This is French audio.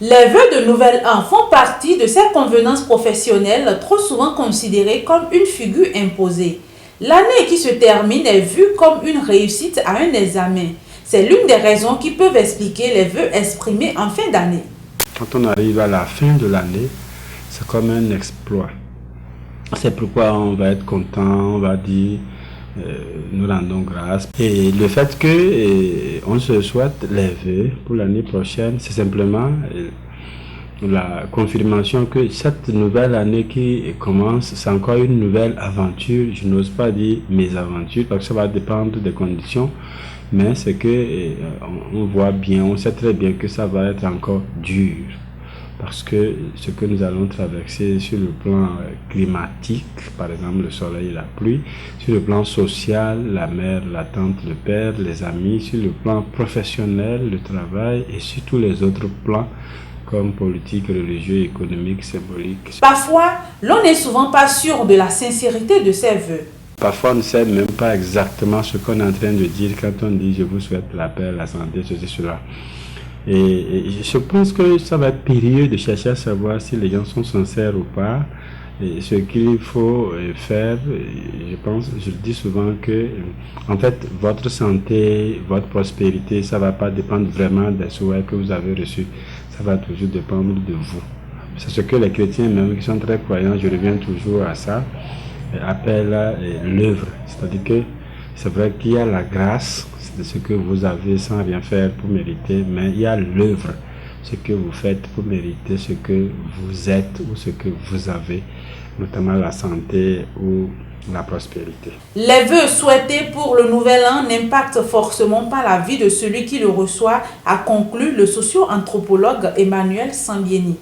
Les vœux de nouvel an font partie de ces convenances professionnelles trop souvent considérées comme une figure imposée. L'année qui se termine est vue comme une réussite à un examen. C'est l'une des raisons qui peuvent expliquer les vœux exprimés en fin d'année. Quand on arrive à la fin de l'année, c'est comme un exploit. C'est pourquoi on va être content, on va dire nous rendons grâce. Et le fait que on se souhaite les vœux pour l'année prochaine, c'est simplement la confirmation que cette nouvelle année qui commence, c'est encore une nouvelle aventure. Je n'ose pas dire mes aventures parce que ça va dépendre des conditions, mais c'est que on voit bien, on sait très bien que ça va être encore dur. Parce que ce que nous allons traverser sur le plan climatique, par exemple le soleil et la pluie, sur le plan social, la mère, la tante, le père, les amis, sur le plan professionnel, le travail et sur tous les autres plans comme politique, religieux, économique, symbolique. Parfois, l'on n'est souvent pas sûr de la sincérité de ces vœux. Parfois, on ne sait même pas exactement ce qu'on est en train de dire quand on dit « je vous souhaite la paix, la santé, ceci, cela ». Et je pense que ça va être périlleux de chercher à savoir si les gens sont sincères ou pas. Et ce qu'il faut faire, je le dis souvent que, en fait, votre santé, votre prospérité, ça ne va pas dépendre vraiment des souhaits que vous avez reçus. Ça va toujours dépendre de vous. C'est ce que les chrétiens, même qui sont très croyants, je reviens toujours à ça, appellent l'œuvre. C'est-à-dire que c'est vrai qu'il y a la grâce de ce que vous avez sans rien faire pour mériter, mais il y a l'œuvre, ce que vous faites pour mériter ce que vous êtes ou ce que vous avez, notamment la santé ou la prospérité. Les vœux souhaités pour le nouvel an n'impactent forcément pas la vie de celui qui le reçoit, a conclu le socio-anthropologue Emmanuel Sambieni.